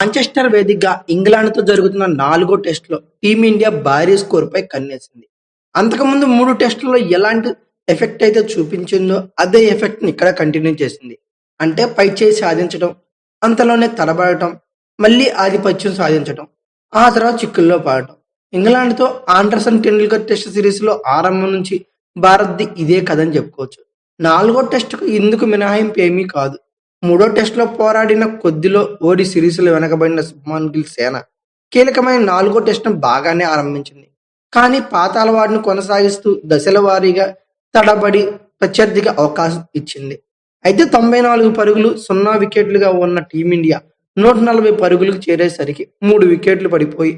Manchester వేదికగా ఇంగ్లాండ్‌తో జరుగుతున్న 4 టెస్ట్‌లో టీమిండియా భారీ స్కోర్‌పై కన్నేసింది. అంతకుముందు 3 టెస్టుల్లో ఎలాంటి ఎఫెక్ట్ అయితే చూపించిందో అదే ఎఫెక్ట్‌ని ఇక్కడ కంటిన్యూ చేసింది. అంటే పైచేయి సాధించడం, అంతలోనే తడబడటం, మళ్ళీ ఆధిపత్యం సాధించటం, ఆ తర్వాత చిక్కుల్లో పడటం. ఇంగ్లాండ్‌తో ఆండర్సన్ టెండూల్కర్ టెస్ట్ సిరీస్‌లో ఆరంభం నుంచి భారత్‌ది ఇదే కథని చెప్పుకోవచ్చు. 4 టెస్టుకు ఇందుకు మినహాయింపు ఏమీ కాదు. మూడో టెస్టులో పోరాడిన కొద్దిలో ఓడి సిరీస్‌లో వెనకబడిన శుభ్మాన్ గిల్ సేన కీలకమైన 4 టెస్టును బాగానే ఆరంభించింది. కానీ పాత అలవాటును కొనసాగిస్తూ దశల వారీగా తడబడి ప్రత్యర్థికి అవకాశం ఇచ్చింది. అయితే 94 పరుగులు, 0 వికెట్లుగా ఉన్న టీమిండియా 140 పరుగులకు చేరేసరికి 3 వికెట్లు పడిపోయి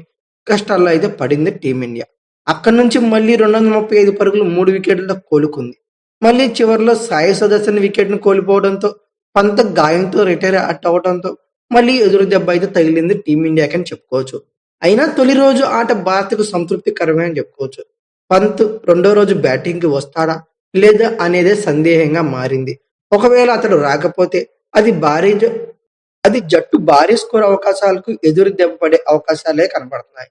కష్టాల్లో అయితే పడింది టీమిండియా. అక్కడి నుంచి మళ్ళీ 235 పరుగులు 3 వికెట్లతో కోలుకుంది. మళ్ళీ చివర్లో సాయి సుదర్శన్ వికెట్‌ను కోల్పోవడంతో పంత్ గాయంతో రిటైర్ అవ్వడంతో మళ్ళీ ఎదురు దెబ్బ అయితే తగిలింది టీమిండియాకని చెప్పుకోవచ్చు. అయినా తొలి రోజు ఆట భారత్‌కు సంతృప్తికరమే అని చెప్పుకోవచ్చు. పంత్ రెండో రోజు బ్యాటింగ్‌కి వస్తాడా? లేదా? అనేదే సందేహంగా మారింది. ఒకవేళ అతడు రాకపోతే అది జట్టు భారీ స్కోర్ అవకాశాలకు ఎదురు దెబ్బ పడే అవకాశాలే కనబడుతున్నాయి.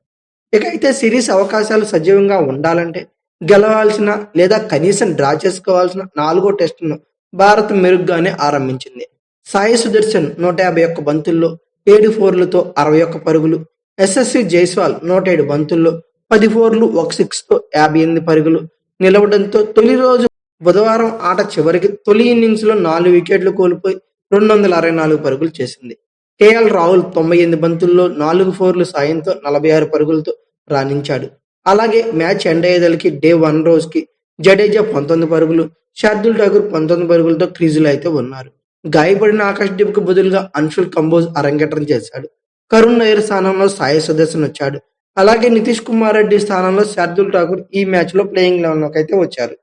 ఇక అయితే సిరీస్ అవకాశాలు సజీవంగా ఉండాలంటే గెలవాల్సిన లేదా కనీసం డ్రా చేసుకోవాల్సిన 4 టెస్టును భారత్ మెరుగ్గానే ఆరంభించింది. సాయి సుదర్శన్ 151 బంతుల్లో 7 ఫోర్లతో 61 పరుగులు, యశస్వి జైస్వాల్ 107 బంతుల్లో 10 ఫోర్లు, 1 సిక్స్‌తో 58 పరుగులు నిలవడంతో తొలి రోజు బుధవారం ఆట చివరికి తొలి ఇన్నింగ్స్‌లో 4 వికెట్లు కోల్పోయి 264 పరుగులు చేసింది. కేఎల్ రాహుల్ 98 బంతుల్లో 4 ఫోర్లు సాయంతో 46 పరుగులతో రాణించాడు. అలాగే మ్యాచ్ ఎండ్ అయ్యేదలికి డే 1 రోజుకి జడేజా 19 పరుగులు, శార్దుల్ ఠాకూర్ 19 పరుగులతో క్రీజులో అయితే ఉన్నారు. గాయపడిన ఆకాశ్‌దీప్‌కు బదులుగా అన్షుల్ కంబోజ్ అరంగేట్రం చేశాడు. కరుణ్ నాయర్ స్థానంలో సాయి సుదర్శన్ వచ్చాడు. అలాగే నితీష్ కుమార్ రెడ్డి స్థానంలో శార్దుల్ ఠాకూర్ ఈ మ్యాచ్‌లో ప్లేయింగ్ 11లోకి అయితే వచ్చారు.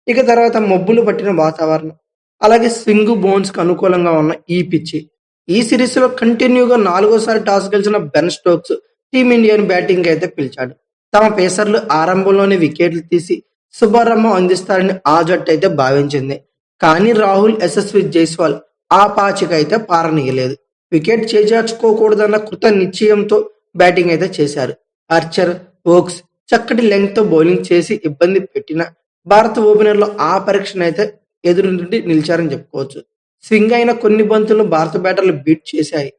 ఇక తర్వాత మబ్బులు పట్టిన వాతావరణం, అలాగే స్వింగ్ బౌన్స్‌కి అనుకూలంగా ఉన్న ఈ పిచ్చి. ఈ సిరీస్‌లో కంటిన్యూగా 4వసారి టాస్ గెలిచిన బెన్ స్టోక్స్ టీమిండియాను బ్యాటింగ్‌కి అయితే పిలిచాడు. తమ పేసర్లు ఆరంభంలోనే వికెట్లు తీసి శుభారంభం అందిస్తారని ఆ జట్టు అయితే భావించింది. కానీ రాహుల్, యశస్వి జైస్వాల్ ఆ పాచికైతే పారనీయలేదు. వికెట్ చేజార్చుకోకూడదన్న కృత నిశ్చయంతో బ్యాటింగ్ అయితే చేశారు. ఆర్చర్, ఓక్స్ చక్కటి లెంగ్త్‌తో బౌలింగ్ చేసి ఇబ్బంది పెట్టినా భారత ఓపెనర్లు ఆ పరీక్షనైతే ఎదురు నుండి నిలిచారని చెప్పుకోవచ్చు. స్వింగ్ అయిన కొన్ని బంతులను భారత బ్యాటర్లు బీట్ చేశాయి.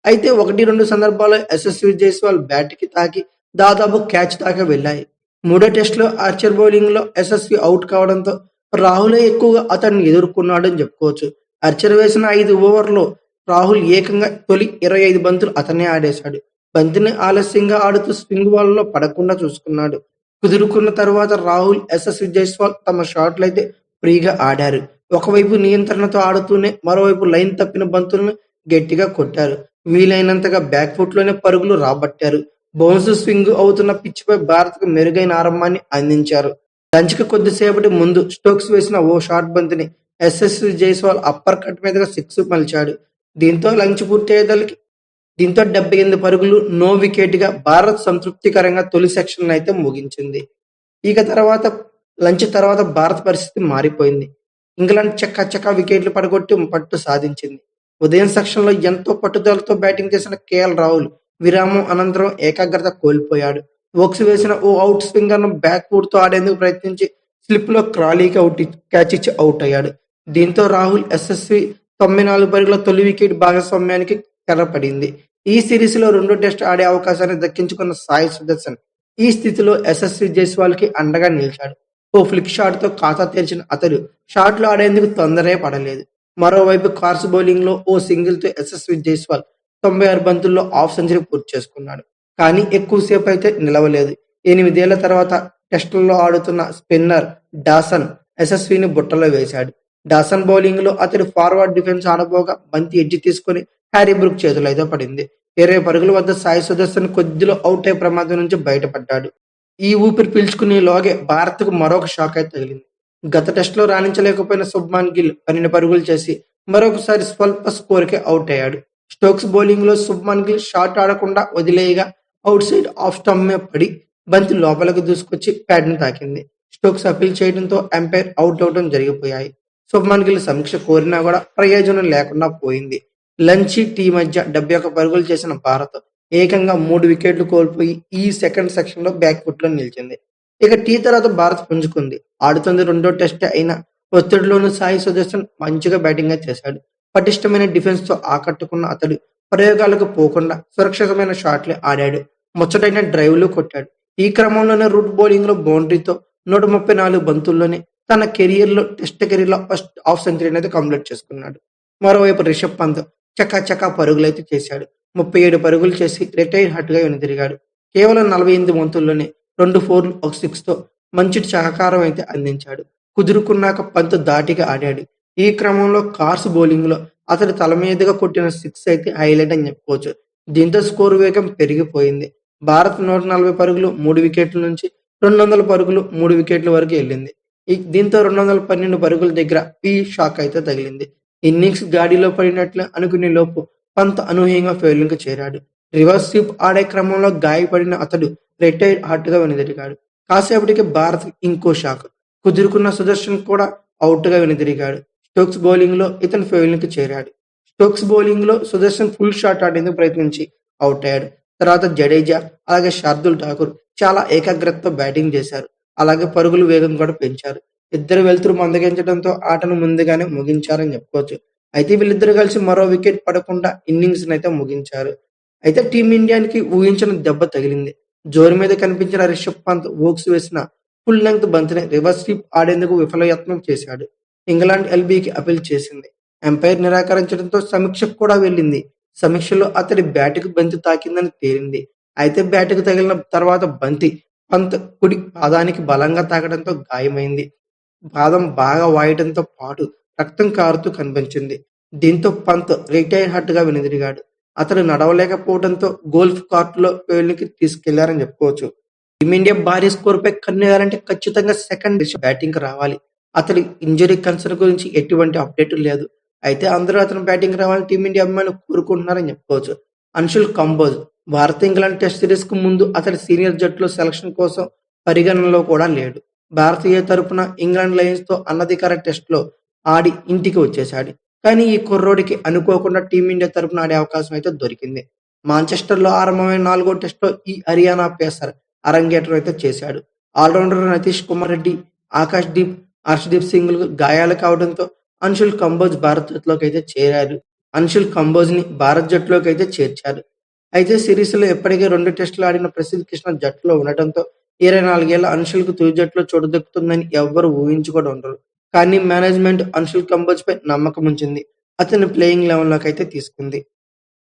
అయితే 1, 2 సందర్భాల్లో యశస్వి జైస్వాల్ బ్యాట్‌కి తాకి దాదాపు క్యాచ్ దాకా వెళ్లాయి. మూడో టెస్టులో ఆర్చర్ బౌలింగ్‌లో యశస్వి అవుట్ కావడంతో రాహులే ఎక్కువగా అతడిని ఎదుర్కొన్నాడని చెప్పుకోవచ్చు. ఆర్చర్ వేసిన 5 ఓవర్‌లో రాహుల్ ఏకంగా తొలి 25 బంతులు అతనే ఆడేశాడు. బంతిని ఆలస్యంగా ఆడుతూ స్వింగ్ బాల్‌లో పడకుండా చూసుకున్నాడు. కుదురుకున్న తర్వాత రాహుల్, యశస్వి జైస్వాల్ తమ షాట్లయితే ఫ్రీగా ఆడారు. ఒకవైపు నియంత్రణతో ఆడుతూనే మరోవైపు లైన్ తప్పిన బంతులను గట్టిగా కొట్టారు. వీలైనంతగా బ్యాక్ ఫుట్‌లోనే పరుగులు రాబట్టారు. బౌన్స్ స్వింగ్ అవుతున్న పిచ్‌పై భారత్‌కు మెరుగైన ఆరంభాన్ని అందించారు. లంచ్‌కి కొద్దిసేపటి ముందు స్టోక్స్ వేసిన ఓ షార్ట్ బంతిని యశస్వి జైస్వాల్ అప్పర్ కట్ మీదుగా సిక్స్ మలిచాడు. దీంతో లంచ్ పూర్తయ్యేదలికి 78 పరుగులు నో వికెట్‌గా భారత్ సంతృప్తికరంగా తొలి సెషన్‌నైతే ముగించింది. ఇక తర్వాత లంచ్ తర్వాత భారత్ పరిస్థితి మారిపోయింది. ఇంగ్లాండ్ చకచకా వికెట్లు పడగొట్టి పట్టు సాధించింది. ఉదయం సెషన్‌లో ఎంతో పట్టుదలతో బ్యాటింగ్ చేసిన కేఎల్ రాహుల్ విరామం అనంతరం ఏకాగ్రత కోల్పోయాడు. వోక్స్ వేసిన ఓ అవుట్ స్వింగర్‌ను బ్యాక్ ఫుట్‌తో ఆడేందుకు ప్రయత్నించి స్లిప్‌లో క్రాలీకి క్యాచ్ ఇచ్చి అవుట్ అయ్యాడు. దీంతో రాహుల్, యశస్వి 94 పరుగుల తొలి వికెట్ భాగస్వామ్యానికి తెరపడింది. ఈ సిరీస్‌లో రెండో టెస్ట్ ఆడే అవకాశాన్ని దక్కించుకున్న సాయి సుదర్శన్ ఈ స్థితిలో యశస్వి జైస్వాల్‌కి అండగా నిలిచాడు. ఓ ఫ్లిక్ షాట్‌తో ఖాతా తెరిచిన అతడు షాట్లు ఆడేందుకు తొందరే పడలేదు. మరోవైపు కార్స్ బౌలింగ్‌లో ఓ సింగిల్‌తో యశస్వి జైస్వాల్ 96 బంతుల్లో హాఫ్ సెంచరీ పూర్తి చేసుకున్నాడు. కానీ ఎక్కువసేపు అయితే నిలవలేదు. 8 ఏళ్ల తర్వాత టెస్టుల్లో ఆడుతున్న స్పిన్నర్ డాసన్ యశస్విని బుట్టలో వేశాడు. డాసన్ బౌలింగ్‌లో అతడు ఫార్వర్డ్ డిఫెన్స్ ఆడబోగా బంతి ఎడ్జ్ తీసుకొని హ్యారీ బ్రూక్ చేతిలో అయితే పడింది. 20 పరుగుల వద్ద సాయి సుదర్శన్ కొద్దిలో అవుట్ అయ్యే ప్రమాదం నుంచి బయటపడ్డాడు. ఈ ఊపిరి పీల్చుకునేలోగే భారత్‌కు మరొక షాక్ అయితే తగిలింది. గత టెస్టులో రాణించలేకపోయిన శుభ్మాన్ గిల్ 12 పరుగులు చేసి మరొకసారి స్వల్ప స్కోరుకే అవుట్ అయ్యాడు. స్టోక్స్ బౌలింగ్‌లో శుభ్మాన్ గిల్ షాట్ ఆడకుండా వదిలేయగా అవుట్ సైడ్ ఆఫ్ స్టంప్ మీద పడి బంతి లోపలికి దూసుకొచ్చి ప్యాడ్‌ని తాకింది. స్టోక్స్ అప్పీల్ చేయడంతో అంపైర్ అవుట్ అవ్వడం జరిగిపోయాయి. శుభ్మాన్ గిల్ సమీక్ష కోరినా కూడా ప్రయోజనం లేకుండా పోయింది. లంచ్, టీ మధ్య 71 పరుగులు చేసిన భారత్ ఏకంగా 3 వికెట్లు కోల్పోయి ఈ సెకండ్ సెక్షన్‌లో బ్యాక్ ఫుట్‌లో నిలిచింది. ఇక టీ తర్వాత భారత్ పుంజుకుంది. ఆడుతుంది రెండో టెస్టే అయినా ఒత్తిడిలోనూ సాయి సుదర్శన్ మంచిగా బ్యాటింగే చేశాడు. పటిష్టమైన డిఫెన్స్‌తో ఆకట్టుకున్న అతడు ప్రయోగాలకు పోకుండా సురక్షితమైన షాట్లే ఆడాడు. ముచ్చటైన డ్రైవ్‌లు కొట్టాడు. ఈ క్రమంలోనే రూట్ బౌలింగ్‌లో బౌండరీతో 134 బంతుల్లోనే తన టెస్ట్ కెరీర్‌లో ఫస్ట్ హాఫ్ సెంచరీనైతే కంప్లీట్ చేసుకున్నాడు. మరోవైపు రిషబ్ పంత్ చకాచకా పరుగులైతే చేశాడు. 37 పరుగులు చేసి రిటైర్ హర్ట్‌గా వెనుదిరిగాడు. కేవలం 48 బంతుల్లోనే 2 ఫోర్లు, ఒక సిక్స్‌తో మంచి సహకారం అయితే అందించాడు. కుదురుకున్నాక పంత్ ధాటిగా ఆడాడు. ఈ క్రమంలో కార్స్ బౌలింగ్‌లో అతడి తల మీదుగా కొట్టిన సిక్స్ అయితే హైలైట్ అని చెప్పుకోవచ్చు. దీంతో స్కోరు వేగం పెరిగిపోయింది. భారత్ 140 పరుగులు 3 వికెట్ల నుంచి 200 పరుగులు 3 వికెట్ల వరకు ఎళ్ళింది. దీంతో 212 పరుగుల దగ్గర షాక్ అయితే తగిలింది. ఇన్నింగ్స్ గాడిలో పడినట్లు అనుకునే లోపు పంత్ అనూహ్యంగా ఫెయిల్యూర్‌కి చేరాడు. రివర్స్ స్వీప్ ఆడే క్రమంలో గాయపడిన అతడు రిటైర్ హర్ట్‌గా వెనుదిరిగాడు. కాసేపటికి భారత్‌కి ఇంకో షాక్. కుదురుకున్న సుదర్శన్ కూడా ఔట్‌గా వెనుదిరిగాడు. స్టోక్స్ బౌలింగ్‌లో ఇతను ఫెయిల్యూర్‌కి చేరాడు. స్టోక్స్ బౌలింగ్‌లో సుదర్శన్ ఫుల్ షాట్ ఆడేందుకు ప్రయత్నించి ఔటయ్యాడు. తర్వాత జడేజా, అలాగే శార్దూల్ ఠాకూర్ చాలా ఏకాగ్రతతో బ్యాటింగ్ చేశారు. అలాగే పరుగుల వేగం కూడా పెంచారు. ఇద్దరు వెలుతురు మందగించడంతో ఆటను ముందుగానే ముగించారని చెప్పుకోవచ్చు. అయితే వీళ్ళిద్దరూ కలిసి మరో వికెట్ పడకుండా ఇన్నింగ్స్‌నైతే ముగించారు. అయితే టీమిండియాకి ఊహించని దెబ్బ తగిలింది. జోరు మీద కనిపించిన రిషబ్ పంత్ ఓక్స్ వేసిన ఫుల్ లెంగ్త్ బంతిని రివర్స్ స్వీప్ ఆడేందుకు విఫలయత్నం చేశాడు. ఇంగ్లాండ్ ఎల్బీకి అపీల్ చేసింది. అంపైర్ నిరాకరించడంతో సమీక్షకు కూడా వెళ్ళింది. సమీక్షలో అతడి బ్యాటుకు బంతి తాకిందని తేలింది. అయితే బ్యాటుకు తగిలిన తర్వాత పంత్ కుడి పాదానికి బలంగా తాకడంతో గాయమైంది. పాదం బాగా వాయడంతో పాటు రక్తం కారుతూ కనిపించింది. దీంతో పంత్ రిటైర్ హర్ట్‌గా వెనుదిరిగాడు. అతడు నడవలేకపోవడంతో గోల్ఫ్ కార్ట్‌లో ఫెయిల్యూర్‌కి తీసుకెళ్లారని చెప్పుకోవచ్చు. టీమిండియా భారీ స్కోర్‌పై కన్నేయాలంటే ఖచ్చితంగా సెకండ్ బ్యాటింగ్‌కి రావాలి. అతడి ఇంజరీ కన్సర్న్ గురించి ఎటువంటి అప్డేట్ లేదు. అయితే అందరూ అతను బ్యాటింగ్‌కి రావాలని టీమిండియా అభిమానులు కోరుకుంటున్నారని చెప్పుకోవచ్చు. అన్షుల్ కంబోజ్ భారత్ ఇంగ్లాండ్ టెస్ట్ సిరీస్‌కు ముందు అతడి సీనియర్ జట్టులో సెలక్షన్ కోసం పరిగణనలో కూడా లేడు. భారతీయ తరపున ఇంగ్లాండ్ లయన్స్‌తో అనధికార టెస్ట్‌లో ఆడి ఇంటికి వచ్చేశాడు. కానీ ఈ కుర్రోడికి అనుకోకుండా టీమిండియా తరపున ఆడే అవకాశం అయితే దొరికింది. మాంచెస్టర్‌లో ఆరంభమైన 4వ టెస్ట్‌లో ఈ హర్యానా పేసర్ అరంగేట్రం అయితే చేశాడు. ఆల్రౌండర్ నితీష్ కుమార్ రెడ్డి, హర్షదీప్ సింగ్‌లకు గాయాలు కావడంతో అన్షుల్ కంబోజ్ భారత్ జట్టులోకి అయితే చేరారు. అన్షుల్ కంబోజ్‌ని భారత్ జట్టులోకి అయితే చేర్చారు. అయితే సిరీస్‌లో ఇప్పటికే 2 టెస్టులు ఆడిన ప్రసిద్ధ్ కృష్ణ జట్టులో ఉండటంతో 24 ఏళ్ల అన్షుల్‌కు తుది జట్టులో చోటు దక్కుతుందని ఎవ్వరూ ఊహించి కూడా ఉండరు. కానీ మేనేజ్‌మెంట్ అన్షుల్ కంబోజ్‌పై నమ్మకముంచింది. అతన్ని ప్లేయింగ్ 11లోకి అయితే తీసుకుంది.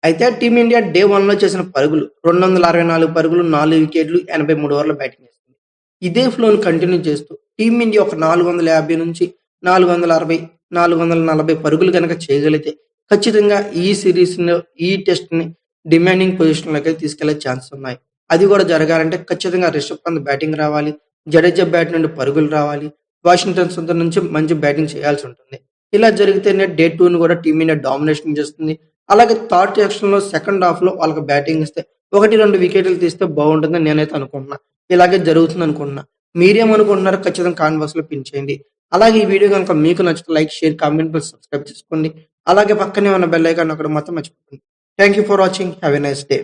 అయితే టీమిండియా డే 1లో చేసిన పరుగులు 264 పరుగులు, 4 వికెట్లు, 83 ఓవర్ల బ్యాటింగ్ చేసింది. ఇదే ఫ్లోను కంటిన్యూ చేస్తూ టీమిండియా ఒక 450 నుంచి 460, 440 పరుగులు గనక చేయగలిగితే ఖచ్చితంగా ఈ సిరీస్‌లో ఈ టెస్ట్‌ని డిమాండింగ్ పొజిషన్‌లోకి తీసుకెళ్లే ఛాన్సెస్ ఉన్నాయి. అది కూడా జరగాలంటే ఖచ్చితంగా రిషబ్ పంత్ బ్యాటింగ్ రావాలి. జడేజా బ్యాట్ నుండి పరుగులు రావాలి. వాషింగ్టన్ సుందర్ నుంచి మంచి బ్యాటింగ్ చేయాల్సి ఉంటుంది. ఇలా జరిగితేనే డే 2ని కూడా టీమిండియా డామినేషన్ చేస్తుంది. అలాగే థర్డ్ సెక్షన్‌లో సెకండ్ హాఫ్‌లో వాళ్ళకి బ్యాటింగ్ ఇస్తే 1, 2 వికెట్లు తీస్తే బాగుంటుందని నేనైతే అనుకుంటున్నా. ఇలాగే జరుగుతుందనుకుంటున్నా. మీరేమనుకుంటున్నారో ఖచ్చితంగా కామెంట్ బాక్స్‌లో పిన్ చేయండి. అలాగే ఈ వీడియో గనుక మీకు నచ్చితే like, share, comment plus subscribe చేసుకోండి. అలాగే పక్కనే ఉన్న బెల్ ఐకాన్ నొక్కడం మాత్రం మర్చిపోకండి. Thank you for watching. Have a nice day.